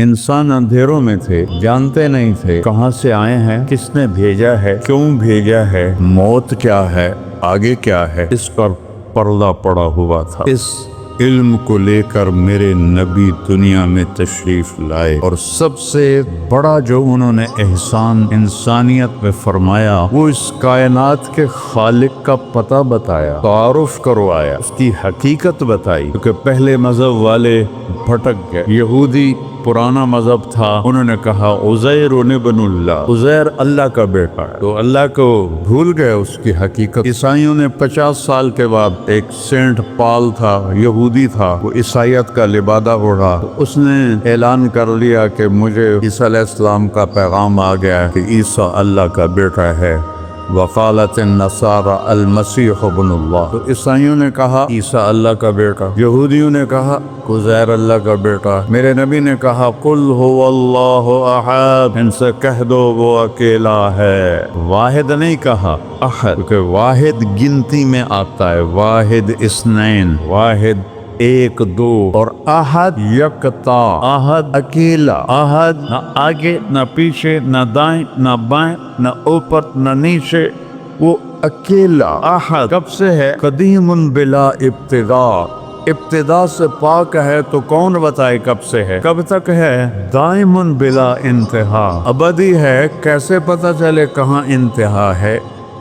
انسان اندھیروں میں تھے، جانتے نہیں تھے کہاں سے آئے ہیں، کس نے بھیجا ہے، کیوں بھیجا ہے، موت کیا ہے، آگے کیا ہے۔ اس پر پردہ پڑا ہوا تھا۔ اس علم کو لے کر میرے نبی دنیا میں تشریف لائے، اور سب سے بڑا جو انہوں نے احسان انسانیت میں فرمایا وہ اس کائنات کے خالق کا پتہ بتایا، تعارف کروایا، اس کی حقیقت بتائی۔ کیونکہ پہلے مذہب والے بھٹک گئے۔ یہودی پرانا مذہب تھا، انہوں نے کہا عزیر ابن اللہ، عزیر اللہ کا بیٹا ہے، تو اللہ کو بھول گئے اس کی حقیقت۔ عیسائیوں نے 50 سال کے بعد ایک سینٹ پال تھا، یہودی تھا، وہ عیسائیت کا لبادہ اوڑھا، اس نے اعلان کر لیا کہ مجھے عیسیٰ علیہ السلام کا پیغام آ گیا ہے کہ عیسیٰ اللہ کا بیٹا ہے۔ وقالت النصارى المسیح ابن اللہ، تو عیسائیوں نے کہا عیسیٰ اللہ کا بیٹا، یہودیوں نے کہا عزیر اللہ کا بیٹا۔ میرے نبی نے کہا قل هو اللہ احد، ان سے کہہ دو وہ اکیلا ہے، واحد نہیں کہا، احد، کیونکہ واحد گنتی میں آتا ہے، واحد اثنین، واحد ایک دو، اور احد یکتا، احد اکیلا، احد نہ آگے نہ پیچھے نہ دائیں نہ بائیں نہ اوپر نہ نیچے، وہ اکیلا احد کب سے ہے؟ قدیم بلا ابتدا، ابتدا سے پاک ہے، تو کون بتائے کب سے ہے، کب تک ہے؟ دائم بلا انتہا، ابدی ہے، کیسے پتہ چلے کہاں انتہا ہے؟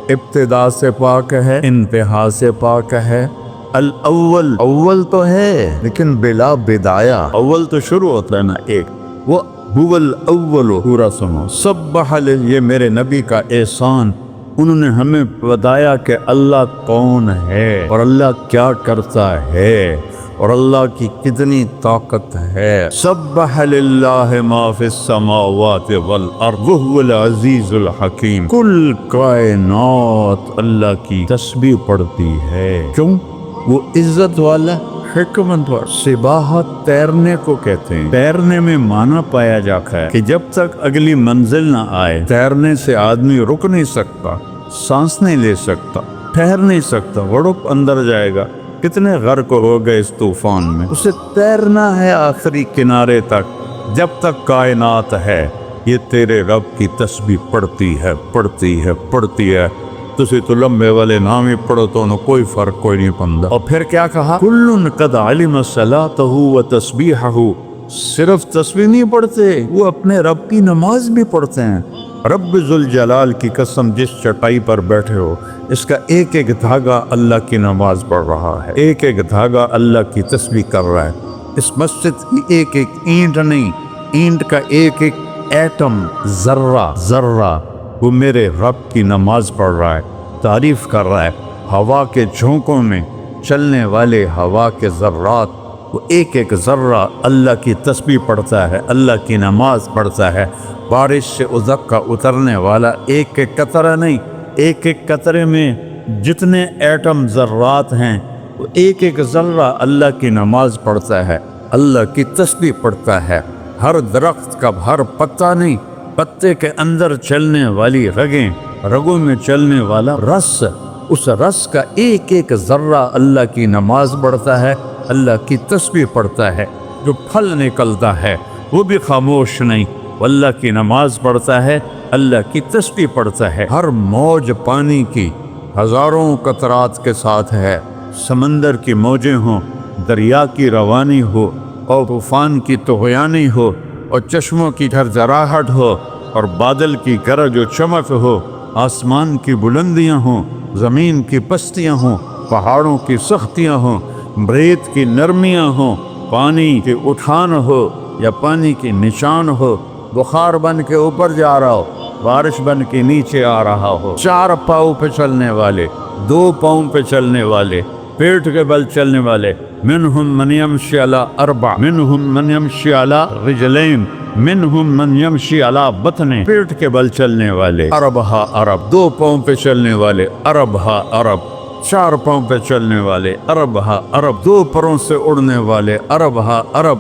ابتدا سے پاک ہے، انتہا سے پاک ہے۔ الاول، اول تو ہے لیکن بلا بدایا، اول تو شروع ہوتا ہے نا ایک، وہ هو الاول، پورا سنو، سبح، یہ میرے نبی کا احسان، انہوں نے ہمیں بتایا کہ اللہ کون ہے اور اللہ کیا کرتا ہے اور اللہ کی کتنی طاقت ہے۔ سبح للہ ما فی السماوات والارض وهو العزیز الحکیم، کل کائنات اللہ کی تسبیح پڑھتی ہے، کیوں؟ وہ عزت والا، حکمت والا۔ سباحت تیرنے کو کہتے ہیں، تیرنے میں معنی پایا جاتا ہے کہ جب تک اگلی منزل نہ آئے تیرنے سے آدمی رک نہیں سکتا، سانس نہیں لے سکتا، ٹھہر نہیں سکتا، غڑپ اندر جائے گا۔ کتنے غرق ہو گئے اس طوفان میں، اسے تیرنا ہے آخری کنارے تک، جب تک کائنات ہے یہ تیرے رب کی تسبیح پڑھتی ہے، پڑھتی ہے، پڑھتی ہے۔ تسی تو لمبے والے نام ہی پڑھو تو انہوں کوئی فرق کوئی نہیں پندہ۔ اور پھر کیا کہا؟ کل قد علم صلاتہ و تسبیحہ، صرف تسبیح نہیں پڑھتے، وہ اپنے رب کی نماز بھی پڑھتے ہیں۔ رب ذوالجلال کی قسم، جس چٹائی پر بیٹھے ہو اس کا ایک ایک دھاگا اللہ کی نماز پڑھ رہا ہے، ایک ایک دھاگا اللہ کی تسبیح کر رہا ہے۔ اس مسجد کی ایک ایک اینٹ نہیں، اینٹ کا ایک ایک ایٹم، ذرہ ذرہ، وہ میرے رب کی نماز پڑھ رہا ہے، تعریف کر رہا ہے۔ ہوا کے جھونکوں میں چلنے والے ہوا کے ذرات، وہ ایک ایک ذرہ اللہ کی تسبیح پڑھتا ہے، اللہ کی نماز پڑھتا ہے۔ بارش سے ازک کا اترنے والا ایک ایک قطرہ نہیں، ایک ایک قطرے میں جتنے ایٹم ذرات ہیں، وہ ایک ایک ذرہ اللہ کی نماز پڑھتا ہے، اللہ کی تسبیح پڑھتا ہے۔ ہر درخت کا ہر پتا نہیں، پتے کے اندر چلنے والی رگیں، رگوں میں چلنے والا رس، اس رس کا ایک ایک ذرہ اللہ کی نماز پڑھتا ہے، اللہ کی تسبیح پڑھتا ہے۔ جو پھل نکلتا ہے وہ بھی خاموش نہیں، وہ اللہ کی نماز پڑھتا ہے، اللہ کی تسبیح پڑھتا ہے۔ ہر موج پانی کی ہزاروں قطرات کے ساتھ ہے، سمندر کی موجیں ہوں، دریا کی روانی ہو، اور طوفان کی طغیانی ہو، اور چشموں کی جھرجھراہٹ ہو، اور بادل کی گرج و چمک ہو، آسمان کی بلندیاں ہوں، زمین کی پستیاں ہوں، پہاڑوں کی سختیاں ہوں، ریت کی نرمیاں ہوں، پانی کی اٹھان ہو یا پانی کی نشان ہو، بخار بن کے اوپر جا رہا ہو، بارش بن کے نیچے آ رہا ہو، چار پاؤں پہ چلنے والے، دو پاؤں پہ چلنے والے، پیٹ کے بل چلنے والے، منہم من یمشی علی اربع، منہم من یمشی علی رجلین، منہم من یمشی علی بطن، پیٹ کے بل چلنے والے، عربہا عرب، دو پاؤں پہ چلنے والے، عربہا عرب، چار پاؤں پہ چلنے والے، عربہا عرب، دو پروں سے اڑنے والے، عربہا عرب،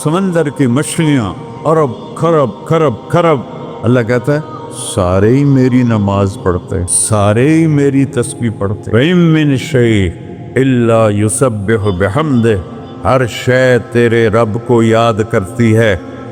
سمندر کی مچھلیاں، عرب کھرب کھرب کھرب۔ اللہ کہتا ہے سارے ہی میری نماز پڑھتے، سارے ہی میری تسبیح پڑھتے۔ وَإِن مِّن شَيْءٍ إِلَّا يُسَبِّحُ بِحَمْدِهِ، ہر شے تیرے رب کو یاد کرتی ہے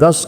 10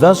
10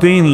3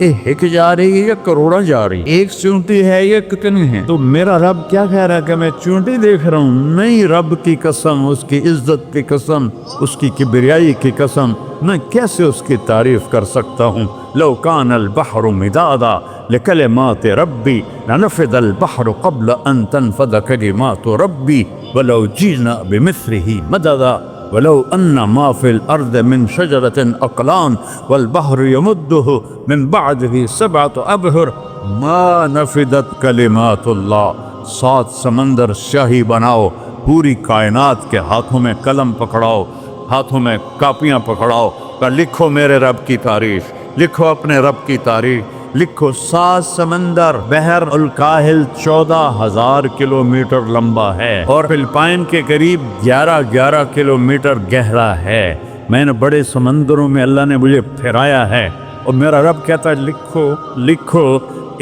ایک جا رہی ہے یا کروڑا جا رہی، ایک چونٹی ہے یا کتنی ہے؟ تو میرا رب کیا کہہ رہا ہے کہ میں چونٹی دیکھ رہا ہوں؟ نہیں، رب کی قسم، اس کی عزت کی قسم، اس کی کبریائی کی قسم، میں کیسے اس کی تعریف کر سکتا ہوں؟ لو کان البحر مدادا لکلمات ربی لنفد البحر قبل ان تنفد کلمات ربی ولو جئنا بمثله مددا ولو ان ما في الارض من شجرة اقلام والبحر يمده من بعده 7 ابحر ما نفدت کلمات اللہ۔ 7 سمندر شاہی بناؤ، پوری کائنات کے ہاتھوں میں قلم پکڑاؤ، ہاتھوں میں کاپیاں پکڑاؤ، کہ لکھو میرے رب کی تعریف، لکھو اپنے رب کی تعریف، لکھو۔ 7 سمندر، بحر الکاہل 14,000 کلومیٹر لمبا ہے اور فلپائن کے قریب 11 کلومیٹر گہرا ہے۔ میں نے بڑے سمندروں میں اللہ نے مجھے پھرایا ہے اور میرا رب کہتا ہے لکھو لکھو،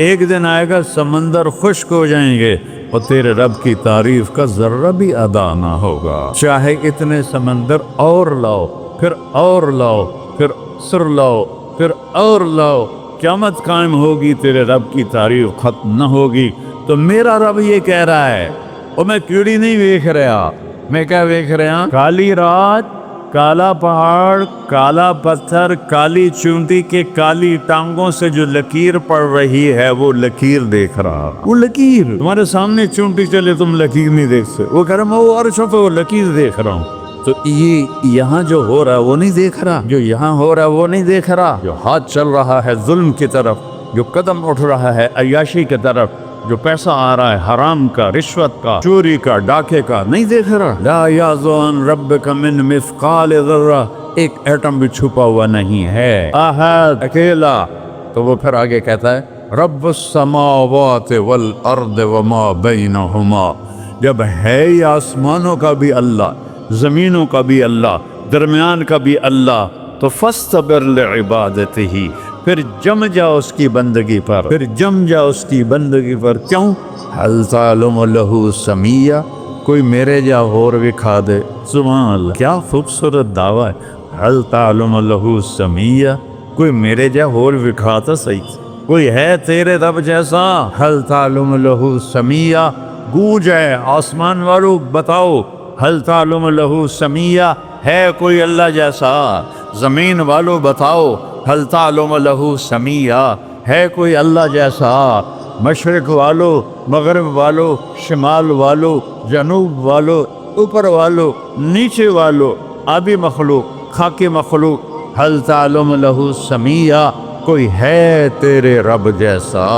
ایک دن آئے گا سمندر خشک ہو جائیں گے اور تیرے رب کی تعریف کا ذرہ بھی ادا نہ ہوگا، چاہے اتنے سمندر اور لاؤ، پھر اور لاؤ، پھر سر لاؤ، پھر اور لاؤ، قیامت قائم ہوگی، تیرے رب کی تعریف ختم نہ ہوگی۔ تو میرا رب یہ کہہ رہا ہے، اور میں کیڑی نہیں دیکھ رہا، میں کیا دیکھ رہا؟ کالی رات، کالا پہاڑ، کالا پتھر، کالی چونٹی کے کالی ٹانگوں سے جو لکیر پڑ رہی ہے وہ لکیر دیکھ رہا۔ وہ لکیر تمہارے سامنے چونٹی چلے تم لکیر نہیں دیکھ سکتے، وہ کہہ رہا میں وہ عرش پہ وہ لکیر دیکھ رہا ہوں۔ تو یہ یہاں جو ہو رہا ہے وہ نہیں دیکھ رہا، جو یہاں ہو رہا ہے وہ نہیں دیکھ رہا، جو ہاتھ چل رہا ہے ظلم کی طرف، جو قدم اٹھ رہا ہے عیاشی کی طرف، جو پیسہ آ رہا ہے حرام کا، رشوت کا، چوری کا، ڈاکے کا، نہیں دیکھ رہا۔ لا یعزو عن ربک من مثقال ذرہ، ایک ایٹم بھی چھپا ہوا نہیں ہے، احد، اکیلا۔ تو وہ پھر آگے کہتا ہے رب السماوات والارض وما بینہما، جب ہے یہ آسمانوں کا بھی اللہ، زمینوں کا بھی اللہ، درمیان کا بھی اللہ، تو فاصطبر لعبادتہ، پھر جم جا اس کی بندگی پر، پھر جم جا اس کی بندگی پر۔ کیوں؟ حل تعلم لہ سمیہ، کوئی میرے جا اور دکھا دے۔ سبحان اللہ، کیا خوبصورت دعویٰ ہے، حل تعلم لہ سمیہ، کوئی میرے جا اور دکھاتا صحیح، کوئی ہے تیرے رب جیسا؟ حل تعلم لہ سمیہ، گونج ہے آسمان والو بتاؤ، حل تعلم لہ سمیہ، ہے کوئی اللہ جیسا؟ زمین والو بتاؤ، حل تعلم لہ سمیہ، ہے کوئی اللہ جیسا؟ مشرق والو، مغرب والو، شمال والو، جنوب والو، اوپر والو، نیچے والو، آبی مخلوق، خاکی مخلوق، حل تعلم لہ سمیہ، کوئی ہے تیرے رب جیسا،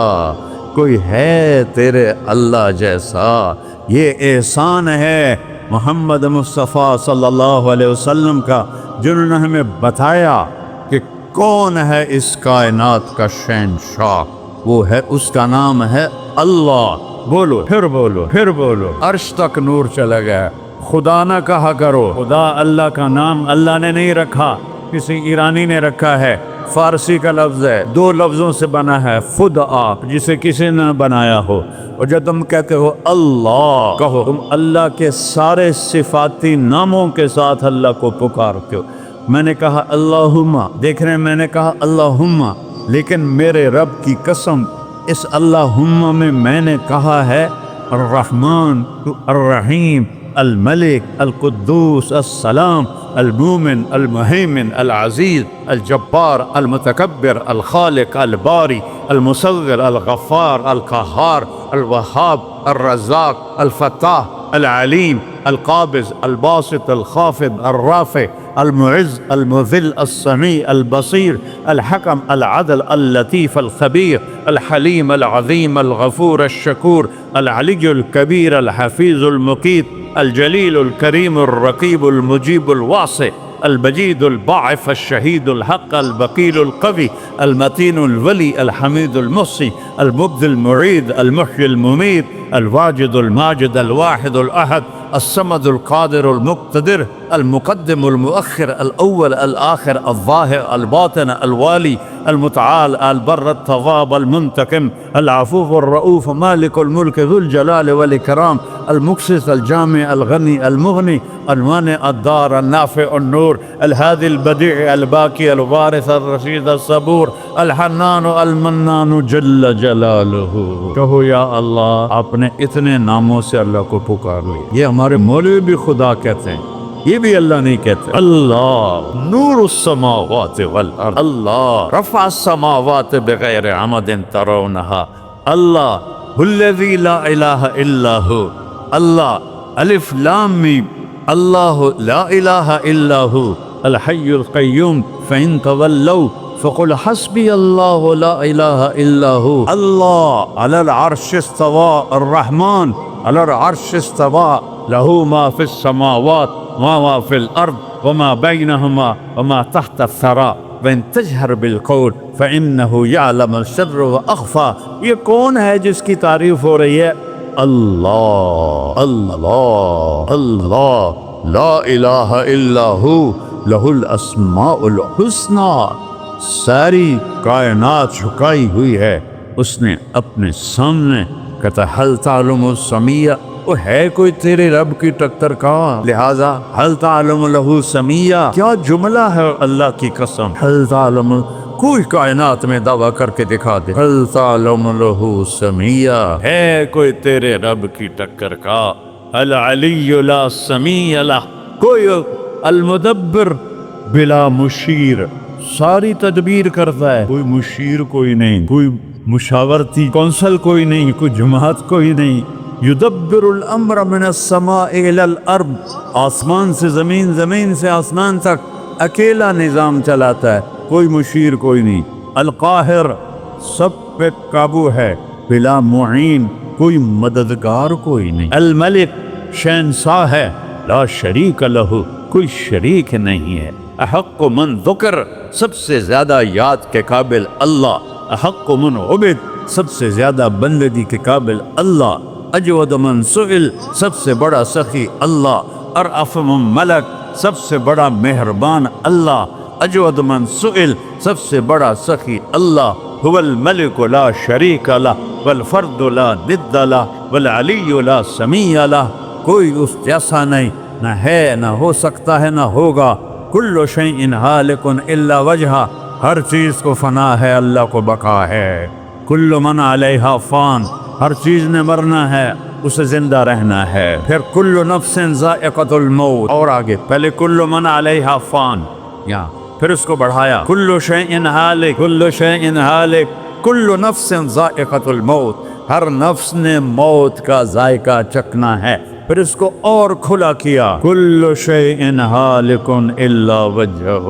کوئی ہے تیرے اللہ جیسا؟ یہ احسان ہے محمد مصطفیٰ صلی اللہ علیہ وسلم کا، جنہوں نے ہمیں بتایا کہ کون ہے اس کائنات کا شہنشاہ، وہ ہے، اس کا نام ہے اللہ۔ بولو پھر بولو پھر بولو، عرش تک نور چلا گیا۔ خدا نہ کہا کرو، خدا اللہ کا نام اللہ نے نہیں رکھا، کسی ایرانی نے رکھا ہے، فارسی کا لفظ ہے، 2 لفظوں سے بنا ہے، خود آپ جسے کسی نے بنایا ہو، اور جب تم کہتے ہو اللہ کہو، تم اللہ کے سارے صفاتی ناموں کے ساتھ اللہ کو پکارتے ہو۔ میں نے کہا اللہم، دیکھ رہے ہیں میں نے کہا اللہم، لیکن میرے رب کی قسم اس اللہم میں نے کہا ہے الرحمن الرحیم الملک القدوس السلام المومن المہیمن العزیز الجبار المتکبر الخالق الباری المصور الغفار القہار الوہاب الرزاق الفتاح العلیم القابض الباسط الخافض الرافع المعز المذل السمیع البصیر الحکم العدل اللطیف الخبیر الحلیم العظیم الغفور الشکور العلی الکبیر الحفیظ المقیت الجلیل الکریم الرقیب المجیب الواسع البجید الباعث الشہید الحق البقیل القوی المتین الولی الحمید المحصی المبدی المعید المحیی الممیت الواجد الماجد الواحد الأحد الصمد القادر المقتدر المقدم المؤخر الأول الآخر الظاهر الباطن الوالي المتعال البر التواب المنتقم العفو الرؤوف مالك الملك ذو الجلال والإكرام المقسط الجامع الغني المغني المانع الدار النافع النور الهادي البديع الباقي الوارث الرشيد الصبور الحنان المنان جل جلالہ. کہو یا اللہ، آپ نے اتنے ناموں سے اللہ کو پکار لیا. یہ ہمارے مولوی بھی خدا کہتے ہیں، یہ بھی اللہ نہیں کہتے. اللہ نور السماوات والارض، اللہ رفع السماوات بغیر عمد ترونها، اللہ الذی لا الہ الا ہو، اللہ الف لام میم، اللہ لا الہ الا ہو الحی القیوم فإن تولوا فقل حسبی اللہ لا الہ الا ہو. اللہ علی العرش استوى الرحمن علی العرش استوى له ما في السماوات وما في الأرض وما بينهما وما تحت الثرى وإن تجهر بالقول فإنه يعلم السر وأخفى. یہ کون ہے جس کی تعریف ہو رہی ہے؟ اللہ اللہ اللہ لا الہ الا ہو لہ الاسماء الحسنى. ساری کائنات جھکائی ہوئی ہے اس نے اپنے سامنے. کہتا حل تعلم السمیہ، وہ ہے کوئی تیرے رب کی ٹکر کا؟ لہذا حل تعلم لہ سمیہ کیا جملہ ہے اللہ کی قسم. حل تعلم، کوئی کائنات میں دعویٰ کر کے دکھا دے حل تعلم لہ سمیہ، ہے کوئی تیرے رب کی ٹکر کا؟ العلی لا سمیہ لہ، کوئی المدبر بلا مشیر، ساری تدبیر کرتا ہے، کوئی مشیر کوئی نہیں، کوئی مشاورتی کونسل کوئی نہیں، کوئی جماعت کوئی نہیں. یدبر الامر من السماء الى الارض، آسمان سے زمین، زمین سے آسمان تک اکیلا نظام چلاتا ہے، کوئی مشیر کوئی نہیں. القاہر، سب پہ قابو ہے، بلا معین، کوئی مددگار کوئی نہیں. الملک، شہنشاہ ہے، لا شریک لہ، کوئی شریک نہیں ہے. احق من ذکر، سب سے زیادہ یاد کے قابل اللہ. احق من عبد، سب سے زیادہ بندگی کے قابل اللہ. اجود من سئل، سب سے بڑا سخی اللہ. ارأف من ملک، سب سے بڑا مہربان اللہ. اجود من سئل، سب سے بڑا سخی اللہ. هو الملک لا شریک لہ والفرد لا ند لہ والعلی لا سمیہ لہ، کوئی اس جیسا نہیں، نہ ہے نہ ہو سکتا ہے نہ ہوگا. کل شیء ہالک الا وجہہ، ہر چیز کو فنا ہے، اللہ کو بقا ہے. کل من علیہا فان، ہر چیز نے مرنا ہے، اسے زندہ رہنا ہے. پھر کل نفس ذائقۃ الموت، اور آگے پہلے کل من علیہا فان، یہاں پھر اس کو بڑھایا کل شیء ہالک، کل شیء ہالک، کل نفس ذائقۃ الموت، ہر نفس نے موت کا ذائقہ چکھنا ہے. پھر اس کو اور کھلا کیا کل شیء ہالک الا وجہہ،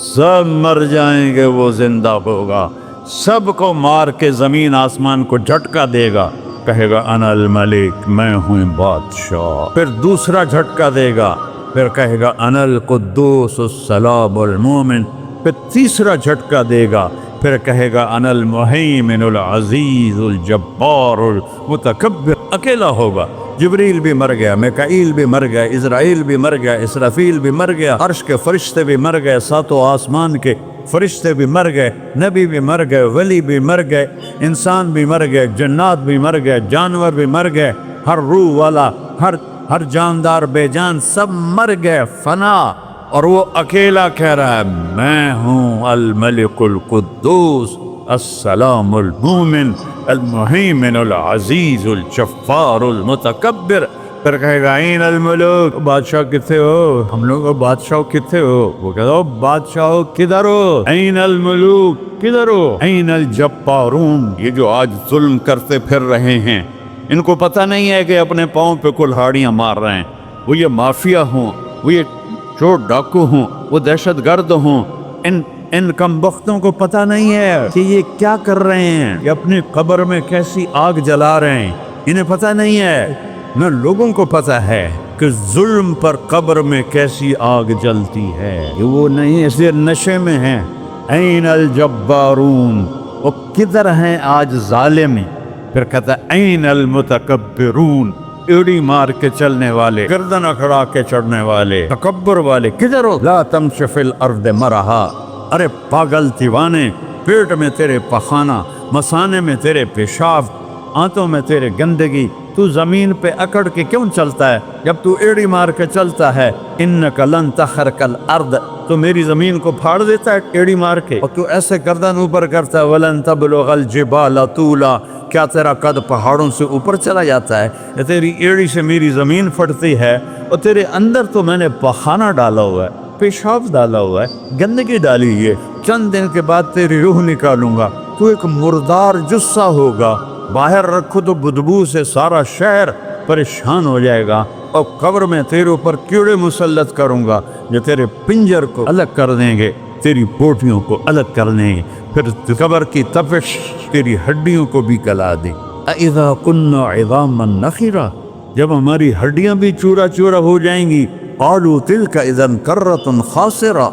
سب مر جائیں گے وہ زندہ ہوگا. سب کو مار کے زمین آسمان کو جھٹکا دے گا، کہے گا انا الملک، میں ہوں بادشاہ. پھر دوسرا جھٹکا دے گا، پھر کہے گا انا القدوس السلام المومن. پھر تیسرا جھٹکا دے گا، پھر کہے گا انا المہیمن العزیز الجبار المتکبر. اکیلا ہوگا. جبریل بھی مر گیا، میکائیل بھی مر گیا، اسرائیل بھی مر گیا، اسرافیل بھی مر گیا، عرش کے فرشتے بھی مر گئے، ساتوں آسمان کے فرشتے بھی مر گئے، نبی بھی مر گئے، ولی بھی مر گئے، انسان بھی مر گئے، جنات بھی مر گئے، جانور بھی مر گئے، ہر روح والا، ہر جاندار بے جان سب مر گئے، فنا. اور وہ اکیلا کہہ رہا ہے میں ہوں الملک القدوس السلام المومن المہیمن العزیز الجبار المتکبر. پھر کہے گا این الملوک، بادشاہ کتنے ہو؟ ہم لوگ بادشاہ کتنے ہو؟ وہ کہتا ہو بادشاہ کدھر ہو؟ این الملوک، کدھر ہو؟ این الجبارون، یہ جو آج ظلم کرتے پھر رہے ہیں، ان کو پتہ نہیں ہے کہ اپنے پاؤں پہ کلہاڑیاں مار رہے ہیں. وہ یہ مافیا ہوں، وہ یہ چور ڈاکو ہوں، وہ دہشت گرد ہوں، ان کم بختوں کو پتہ نہیں ہے کہ یہ کیا کر رہے ہیں، یہ اپنی قبر میں کیسی آگ جلا رہے ہیں. انہیں پتہ نہیں ہے، نہ لوگوں کو پتہ ہے کہ ظلم پر قبر میں کیسی آگ جلتی ہے. یہ وہ نہیں، اس لیے نشے میں ہیں. این الجبارون، وہ کدھر ہیں آج ظالم؟ پھر کہتا ہے این المتکبرون، ایڑی مار کے چلنے والے، گردن اکھڑا کے چڑھنے والے، تکبر والے، کدھر ہو؟ لا تمش فی الارض مرحا، ارے پاگل دیوانے، پیٹ میں تیرے پخانہ، مثانے میں تیرے پیشاب، آنتوں میں تیرے گندگی، تو زمین پہ اکڑ کے کیوں چلتا ہے؟ جب تو ایڑی مار کے چلتا ہے، انک لن تخرق الارض، تو میری زمین کو پھاڑ دیتا ہے ایڑی مار کے، اور تو ایسے گردن اوپر کرتا ہے، ولن تبلغ الجبال طولا، کیا تیرا قد پہاڑوں سے اوپر چلا جاتا ہے؟ تیری ایڑی سے میری زمین پھٹتی ہے، اور تیرے اندر تو میں نے پخانہ ڈالا ہوا ہے، پیشاب ڈالا ہوا ہے، گندگی ڈالی ہے، چند دن کے بعد تیری روح نکالوں گا، تو ایک مردار جثہ ہوگا، باہر رکھو تو بدبو سے سارا شہر پریشان ہو جائے گا، اور قبر میں تیرے اوپر کیڑے مسلط کروں گا جو تیرے پنجر کو الگ کر دیں گے، تیری بوٹیوں کو الگ کر دیں گے، پھر قبر کی تپش تیری ہڈیوں کو بھی گلا دے۔ اذا كنا عظاما نخرا، جب ہماری ہڈیاں بھی چورا چورا ہو جائیں گی، قالوا تلك اذا كرة خاسرة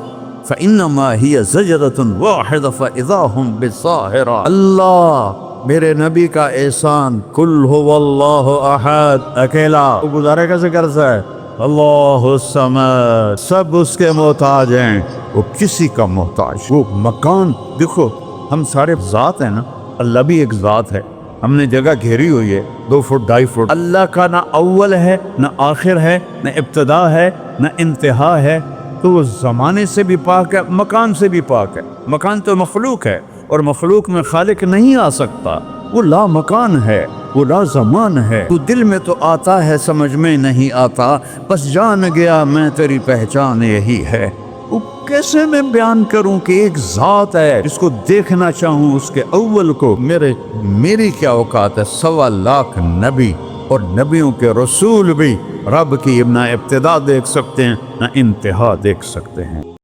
فانما هي زجرة واحدة فاذا هم بالساهرة۔ اللہ میرے نبی کا احسان، کل هو اللہ احد، اکیلا، وہ گزارے کیسے کرتا ہے؟ اللہ الصمد، سب اس کے محتاج ہیں، وہ کسی کا محتاج۔ وہ مکان دیکھو، ہم سارے ذات ہیں نا، اللہ بھی ایک ذات ہے، ہم نے جگہ گھیری ہوئی ہے 2 فٹ 2.5 فٹ، اللہ کا نہ اول ہے نہ آخر ہے نہ ابتدا ہے نہ انتہا ہے، تو وہ زمانے سے بھی پاک ہے، مکان سے بھی پاک ہے۔ مکان تو مخلوق ہے، اور مخلوق میں خالق نہیں آ سکتا، وہ لا مکان ہے، وہ لا زمان ہے۔ تو دل میں تو آتا ہے، سمجھ میں نہیں آتا، بس جان گیا میں تیری پہچان یہی ہے۔ وہ کیسے میں بیان کروں کہ ایک ذات ہے جس کو دیکھنا چاہوں اس کے اول کو، میری کیا اوقات ہے؟ 1.25 لاکھ نبی، اور نبیوں کے رسول بھی رب کی نہ ابتدا دیکھ سکتے ہیں نہ انتہا دیکھ سکتے ہیں۔